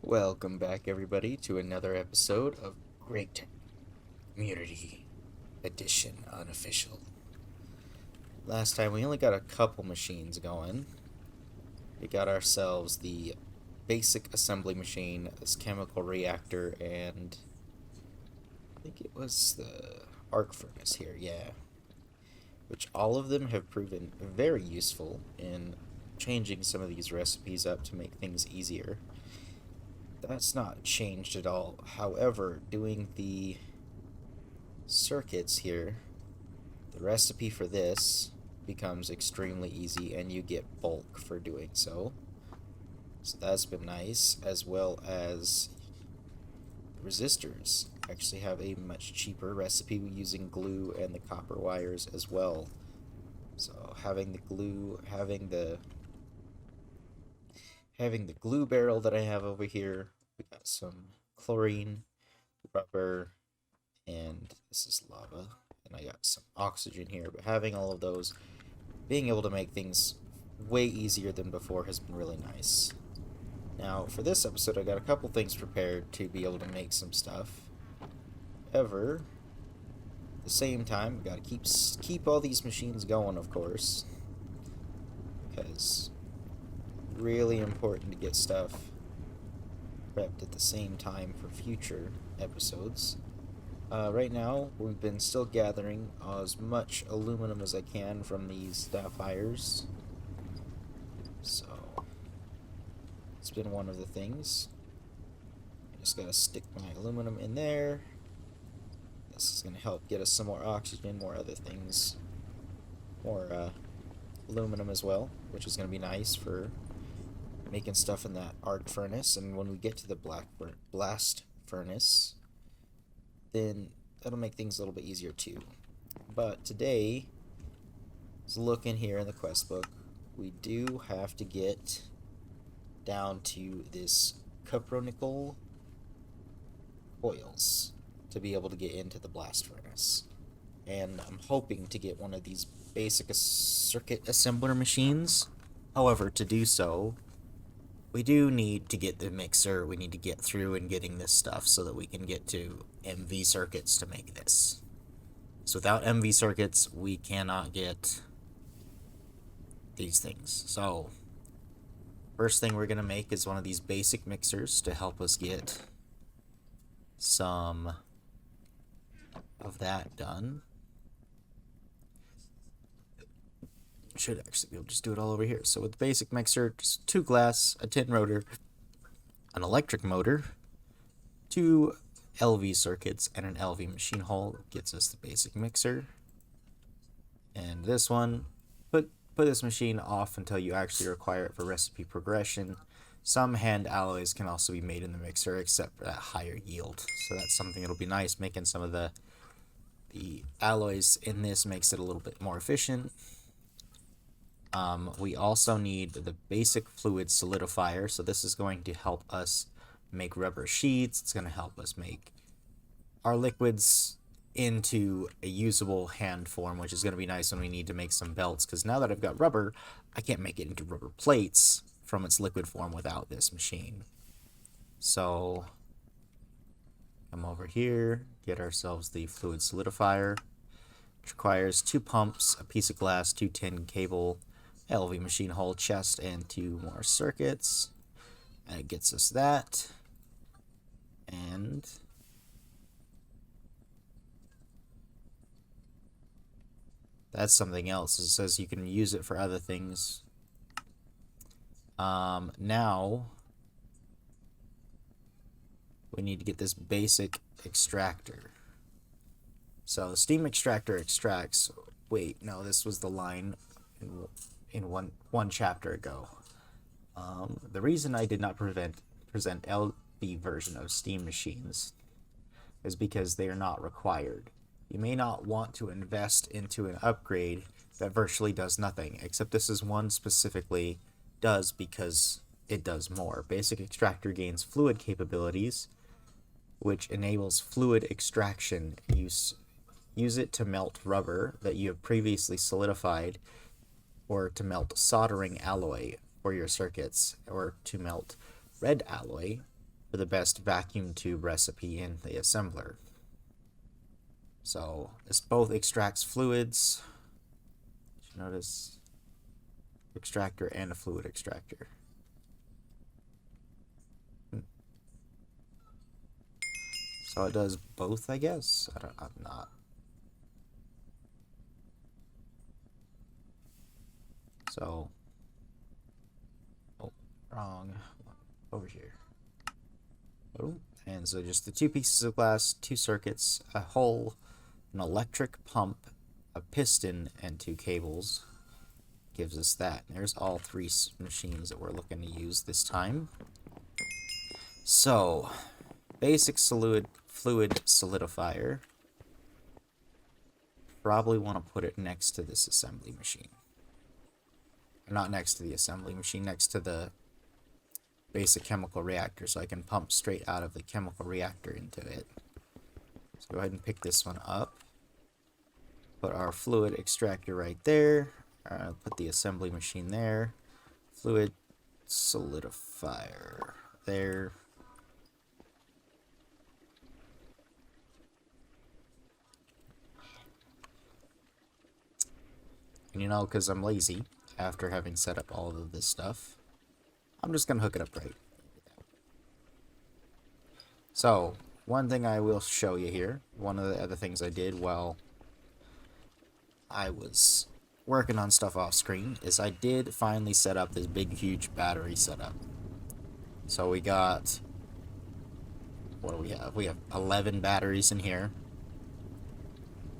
Welcome back, everybody, to another episode of Gregtech Community Edition Unofficial. Last time we only got a couple machines going. We got ourselves the basic assembly machine, this chemical reactor, and I think it was the arc furnace here, yeah. Which all of them have proven very useful in changing some of these recipes up to make things easier. That's not changed at all. However, doing the circuits here, the recipe for this becomes extremely easy and you get bulk for doing so. So that's been nice, as well as resistors actually have a much cheaper recipe using glue and the copper wires as well. So having the glue, having the glue barrel that I have over here, we got some chlorine, rubber, and this is lava, and I got some oxygen here, but having all of those, being able to make things way easier than before has been really nice. Now, for this episode, I got a couple things prepared to be able to make some stuff. However, at the same time, we gotta keep all these machines going, of course, because really important to get stuff prepped at the same time for future episodes. Right now, we've been still gathering as much aluminum as I can from these sapphires. So, it's been one of the things. I just gotta stick my aluminum in there. This is gonna help get us some more oxygen, more other things. More aluminum as well, which is gonna be nice for making stuff in that arc furnace. And when we get to the blast furnace, then that'll make things a little bit easier too. But today, let's look in here in the quest book. We do have to get down to this cupronickel coils to be able to get into the blast furnace. And I'm hoping to get one of these basic circuit assembler machines. However, to do so, we do need to get the mixer. We need to get through and getting this stuff so that we can get to MV circuits to make this. So without MV circuits, we cannot get these things. So first thing we're going to make is one of these basic mixers to help us get some of that done. Should actually be able to just do it all over here. So with the basic mixer, just 2 glass, a tin rotor, an electric motor, 2 LV circuits, and an LV machine hull gets us the basic mixer. And this one, put this machine off until you actually require it for recipe progression. Some hand alloys can also be made in the mixer, except for that higher yield. So that's something that'll be nice. Making some of the alloys in this makes it a little bit more efficient. We also need the basic fluid solidifier, so this is going to help us make rubber sheets. It's going to help us make our liquids into a usable hand form, which is going to be nice when we need to make some belts, because now that I've got rubber, I can't make it into rubber plates from its liquid form without this machine. So, come over here, get ourselves the fluid solidifier, which requires 2 pumps, a piece of glass, 2 tin cable, LV machine hull, chest, and 2 more circuits. And it gets us that. And that's something else. It says you can use it for other things. Now we need to get this basic extractor. So the steam extractor extracts. Wait, no, this was the line in one chapter ago. The reason I did not present LV version of steam machines is because they are not required. You may not want to invest into an upgrade that virtually does nothing, except this is one specifically does because it does more. Basic extractor gains fluid capabilities, which enables fluid extraction. Use it to melt rubber that you have previously solidified, or to melt soldering alloy for your circuits, or to melt red alloy for the best vacuum tube recipe in the assembler. So this both extracts fluids. You notice extractor and a fluid extractor. So it does both, I guess. I'm not. So, oh, wrong. Over here. Oh, and so just the two pieces of glass, two circuits, a hole, an electric pump, a piston, and two cables gives us that. There's all three machines that we're looking to use this time. So, basic fluid solidifier. Probably want to put it next to this assembly machine. Not next to the assembly machine, next to the basic chemical reactor, so I can pump straight out of the chemical reactor into it. So go ahead and pick this one up. Put our fluid extractor right there. Put the assembly machine there. Fluid solidifier there. And you know, because I'm lazy, after having set up all of this stuff, I'm just going to hook it up right. So, one thing I will show you here, one of the other things I did while I was working on stuff off screen, is I did finally set up this big, huge battery setup. So we got, what do we have? We have 11 batteries in here,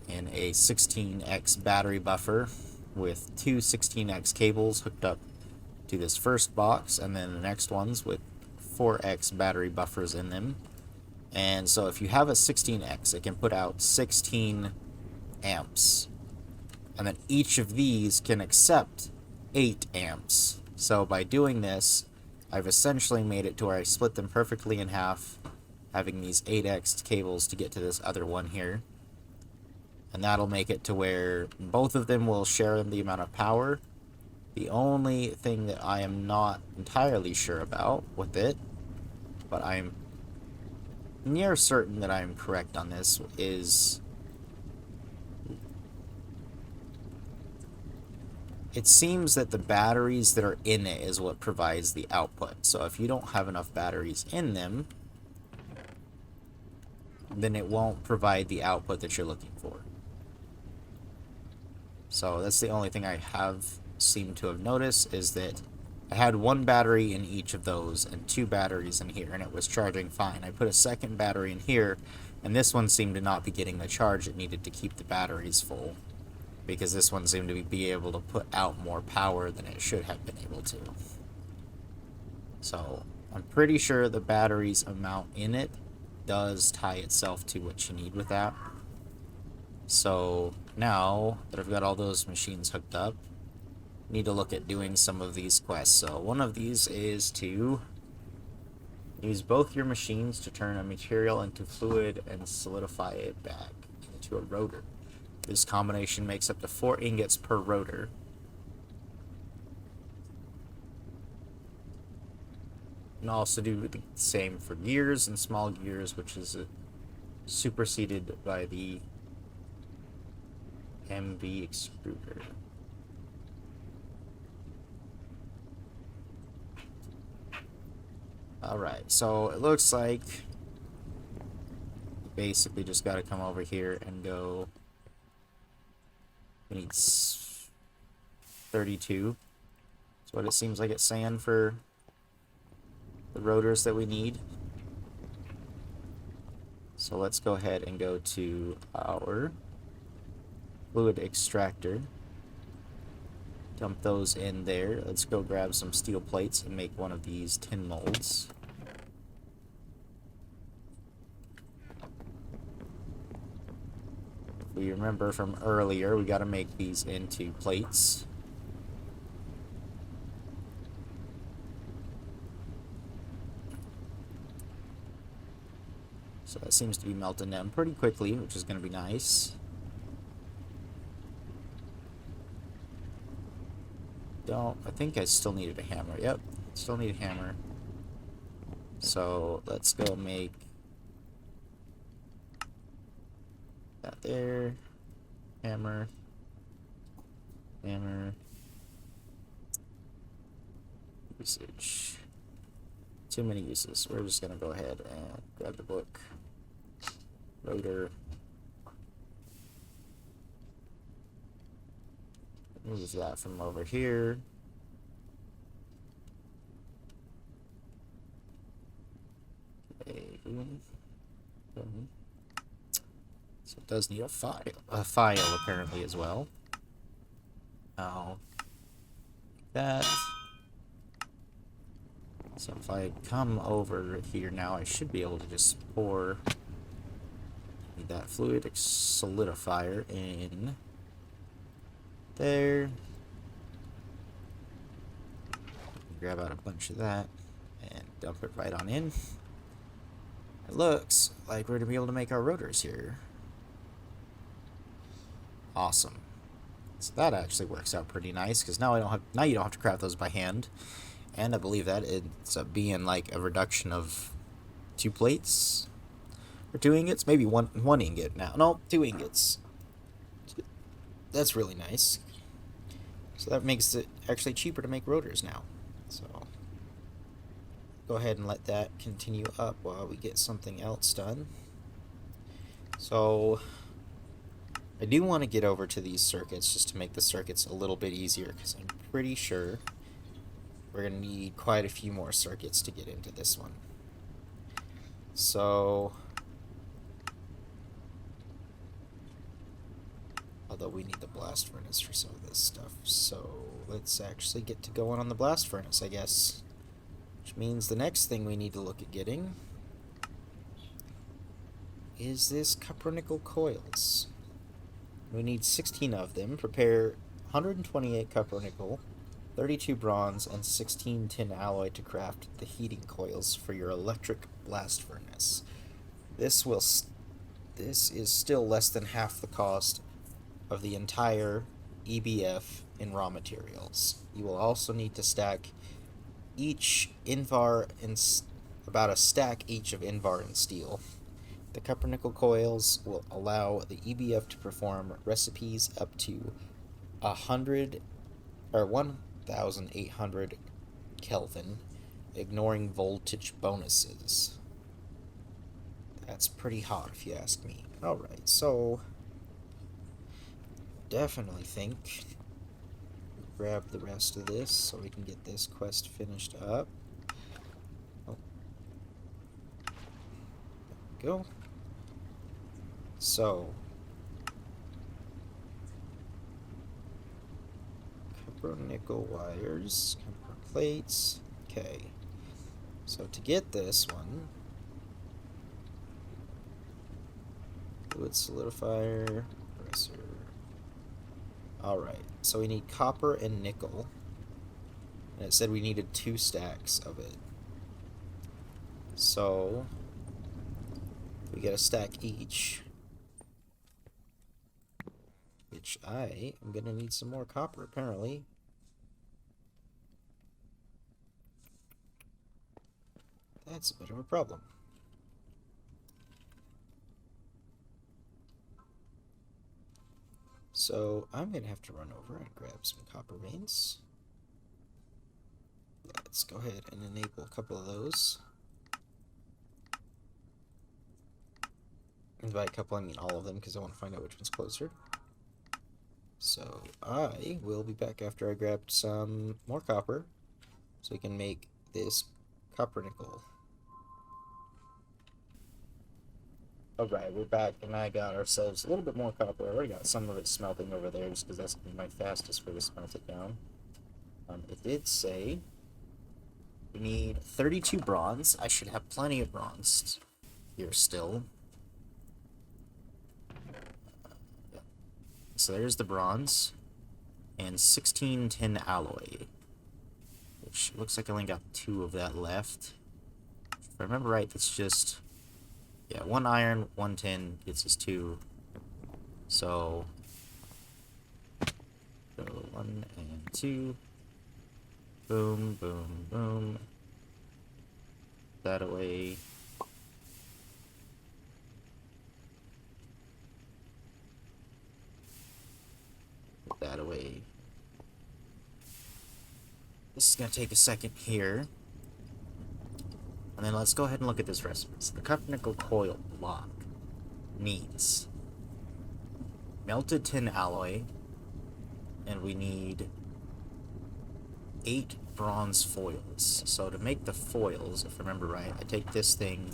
and a 16x battery buffer with two 16x cables hooked up to this first box, and then the next ones with 4x battery buffers in them. And so if you have a 16x, it can put out 16 amps. And then each of these can accept 8 amps. So by doing this, I've essentially made it to where I split them perfectly in half, having these 8x cables to get to this other one here. And that'll make it to where both of them will share the amount of power. The only thing that I am not entirely sure about with it, but I'm near certain that I'm correct on this, is it seems that the batteries that are in it is what provides the output. So if you don't have enough batteries in them, then it won't provide the output that you're looking for. So that's the only thing I have seemed to have noticed, is that I had one battery in each of those and two batteries in here, and it was charging fine. I put a second battery in here, and this one seemed to not be getting the charge it needed to keep the batteries full, because this one seemed to be able to put out more power than it should have been able to. So I'm pretty sure the battery's amount in it does tie itself to what you need with that. So now that I've got all those machines hooked up, I need to look at doing some of these quests. So one of these is to use both your machines to turn a material into fluid and solidify it back into a rotor. This combination makes up to 4 ingots per rotor. And also do the same for gears and small gears, which is superseded by the MV extruder. Alright, so it looks like basically just got to come over here and go. We need 32. That's what it seems like it's saying for the rotors that we need. So let's go ahead and go to our fluid extractor. Dump those in there. Let's go grab some steel plates and make one of these tin molds. If we remember from earlier, we got to make these into plates. So that seems to be melting down pretty quickly, which is going to be nice. I think I still needed a hammer. Yep, still need a hammer. So let's go make that there. Hammer. Hammer. Usage. Too many uses. We're just gonna go ahead and grab the book. Rotor. Move that from over here. Okay. Boom. Boom. So it does need a file apparently as well. Now that. So if I come over here now, I should be able to just pour that fluid solidifier in there. Grab out a bunch of that and dump it right on in. It looks like we're gonna be able to make our rotors here. Awesome. So that actually works out pretty nice because now you don't have to craft those by hand. And I believe that ends up being like a reduction of 2 plates or 2 ingots, maybe one ingot now. No, 2 ingots. That's really nice. So that makes it actually cheaper to make rotors now. So go ahead and let that continue up while we get something else done. So I do want to get over to these circuits just to make the circuits a little bit easier because I'm pretty sure we're going to need quite a few more circuits to get into this one. So, although we need the blast furnace for some of this stuff. So, let's actually get to going on the blast furnace, I guess. Which means the next thing we need to look at getting is this copper nickel coils. We need 16 of them. Prepare 128 copper nickel, 32 bronze, and 16 tin alloy to craft the heating coils for your electric blast furnace. This is still less than half the cost of the entire EBF in raw materials. You will also need to stack each Invar and about a stack each of Invar and steel. The copper nickel coils will allow the EBF to perform recipes up to 1,800 Kelvin, ignoring voltage bonuses. That's pretty hot if you ask me. Alright, so definitely think grab the rest of this so we can get this quest finished up. Oh. There we go. So copper nickel wires, copper plates. Okay. So to get this one, fluid solidifier, compressor. Alright, so we need copper and nickel. And it said we needed 2 stacks of it. So we get a stack each. Which I am gonna need some more copper apparently. That's a bit of a problem. So I'm gonna have to run over and grab some copper veins. Let's go ahead and enable a couple of those. And by a couple I mean all of them because I want to find out which one's closer. So I will be back after I grabbed some more copper so we can make this copper nickel. Alright, we're back and I got ourselves a little bit more copper. I already got some of it smelting over there just because that's going to be my fastest way to smelt it down. It did say we need 32 bronze. I should have plenty of bronze here still. So there's the bronze, and 16 tin alloy, which looks like I only got 2 of that left. If I remember right, that's just, yeah, 1 iron, 1 tin gets us 2. So, go 1 and 2. Boom, boom, boom. that away. Put that away. This is going to take a second here. And then let's go ahead and look at this recipe. So the copper nickel coil block needs melted tin alloy, and we need 8 bronze foils. So to make the foils, if I remember right, I take this thing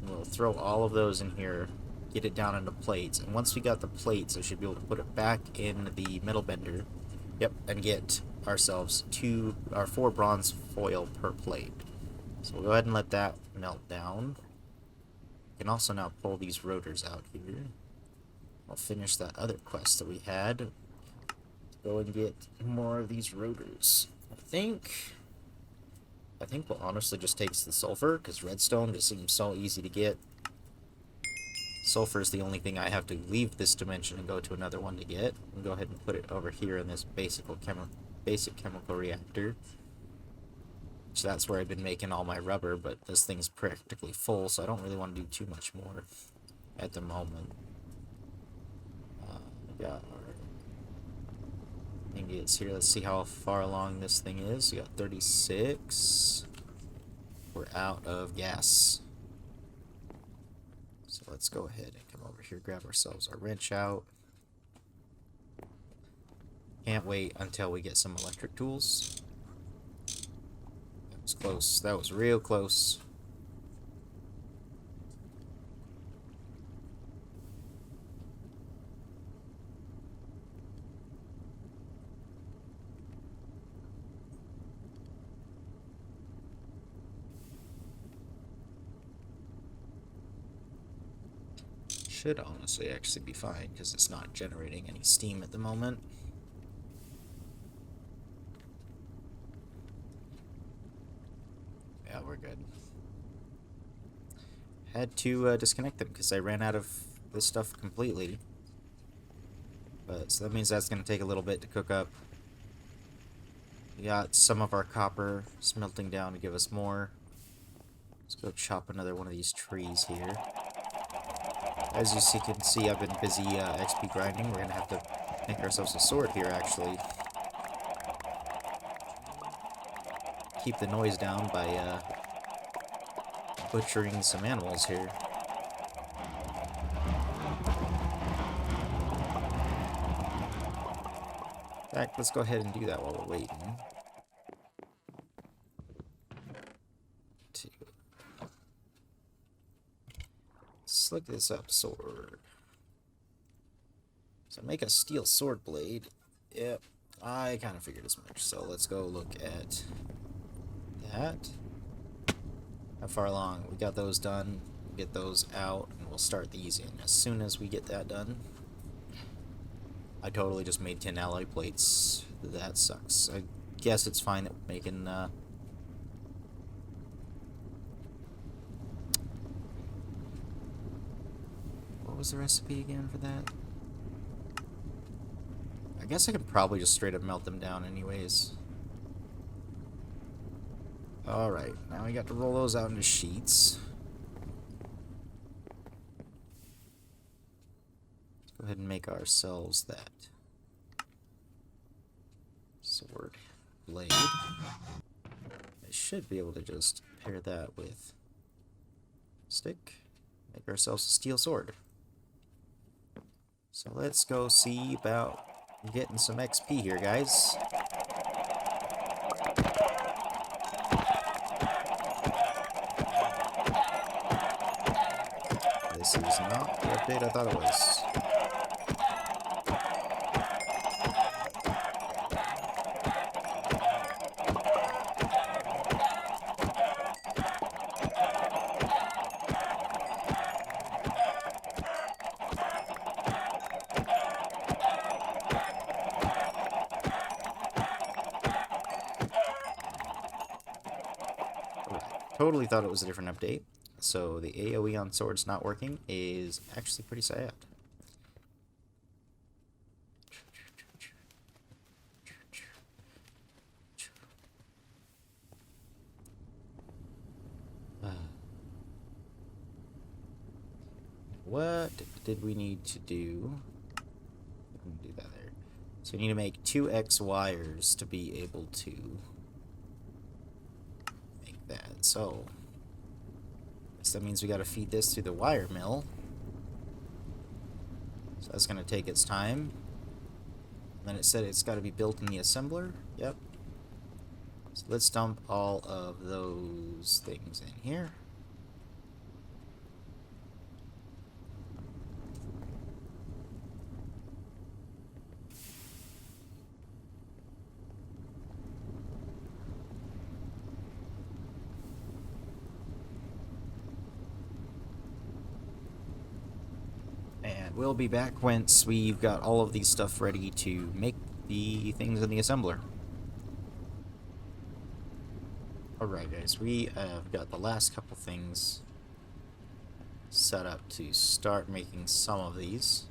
and we'll throw all of those in here, get it down into plates, and once we got the plates, I should be able to put it back in the metal bender. Yep, and get ourselves 4 bronze foil per plate. So we'll go ahead and let that melt down. We can also now pull these rotors out here. We'll finish that other quest that we had. Go and get more of these rotors. I think we'll honestly just take the sulfur, because redstone just seems so easy to get. Sulfur is the only thing I have to leave this dimension and go to another one to get. And go ahead and put it over here in this basic chemical reactor. So that's where I've been making all my rubber, but this thing's practically full, so I don't really want to do too much more at the moment. We got our ingots here. Let's see how far along this thing is. We got 36. We're out of gas. So let's go ahead and come over here, grab ourselves our wrench out. Can't wait until we get some electric tools. That was close. That was real close. Should honestly actually be fine because it's not generating any steam at the moment. Yeah, we're good. Had to disconnect them because I ran out of this stuff completely. But so that means that's going to take a little bit to cook up. We got some of our copper smelting down to give us more. Let's go chop another one of these trees here. As you can see, I've been busy XP grinding. We're going to have to make ourselves a sword here, actually. Keep the noise down by butchering some animals here. In fact, let's go ahead and do that while we're waiting. Let's look this up, sword. So make a steel sword blade. Yep, I kind of figured as much. So let's go look at that. How far along? We got those done. Get those out, and we'll start these in as soon as we get that done. I totally just made 10 alloy plates. That sucks. I guess it's fine that we're making what was the recipe again for that? I guess I could probably just straight up melt them down anyways. Alright, now we got to roll those out into sheets. Let's go ahead and make ourselves that sword blade. I should be able to just pair that with stick. Make ourselves a steel sword. So let's go see about getting some XP here, guys. This is not the update I thought it was. Totally thought it was a different update. So the AoE on swords not working is actually pretty sad. what did we need to do? We can do that there. So we need to make 2x wires to be able to make that. So that means we got to feed this through the wire mill. So that's going to take its time. And then it said it's got to be built in the assembler. Yep. So let's dump all of those things in here. And we'll be back once we've got all of these stuff ready to make the things in the assembler. Alright guys, we have got the last couple things set up to start making some of these.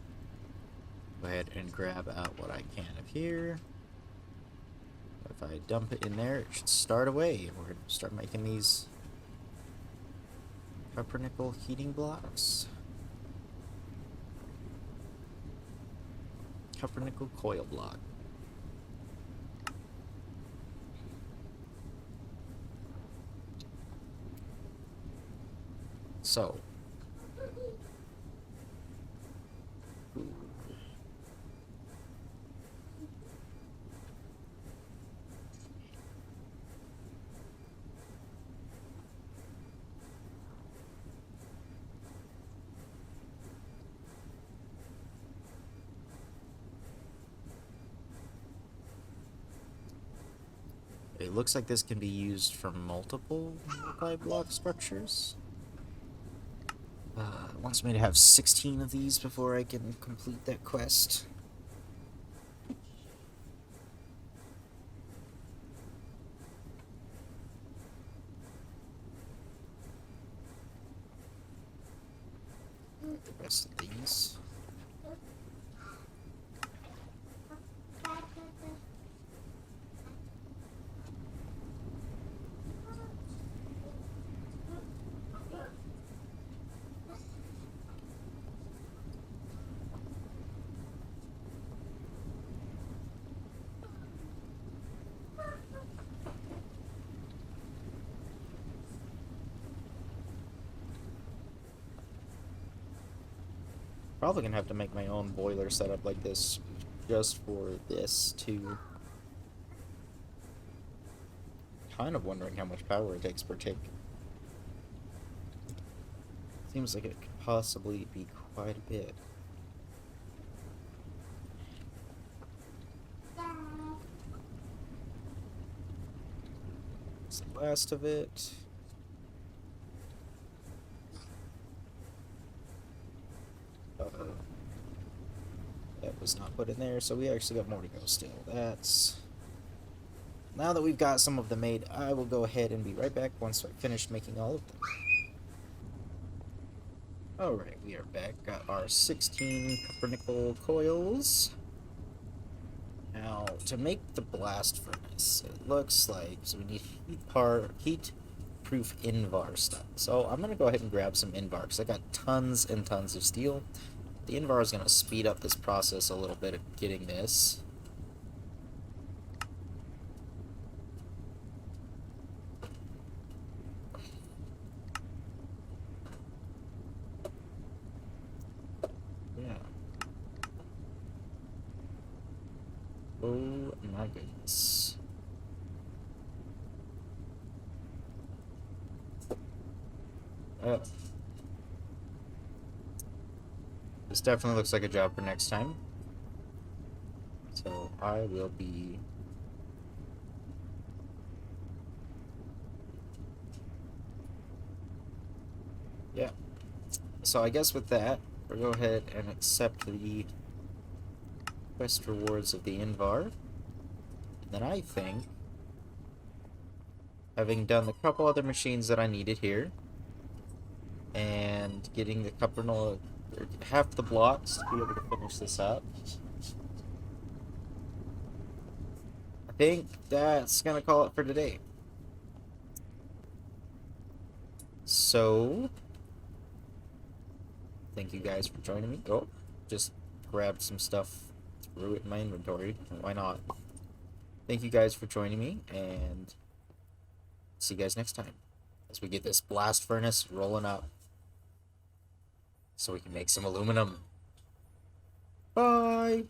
Go ahead and grab out what I can of here. If I dump it in there, it should start away. We're going to start making these copper nickel heating blocks. Copper nickel coil block. So, it looks like this can be used for multiple multi-block structures. It wants me to have 16 of these before I can complete that quest. The rest of these. Probably gonna have to make my own boiler setup like this just for this too. Kind of wondering how much power it takes per tick. Seems like it could possibly be quite a bit. That's the last of it. That was not put in there, so we actually got more to go still. That's... Now that we've got some of them made, I will go ahead and be right back once I've finished making all of them. Alright, we are back. Got our 16 copper nickel coils. Now, to make the blast furnace, it looks like... So we need heat-proof Invar stuff. So I'm going to go ahead and grab some Invar, because I got tons and tons of steel. The Invar is going to speed up this process a little bit of getting this. Yeah. Oh my goodness. This definitely looks like a job for next time. So I will be... Yeah. So I guess with that, we'll go ahead and accept the quest rewards of the Invar. And then I think, having done the couple other machines that I needed here, and getting the copper half the blocks to be able to finish this up, I think that's gonna call it for today. So thank you guys for joining me. Oh, just grabbed some stuff, threw it in my inventory. Why not? Thank you guys for joining me, and see you guys next time as we get this blast furnace rolling up so we can make some aluminum. Bye!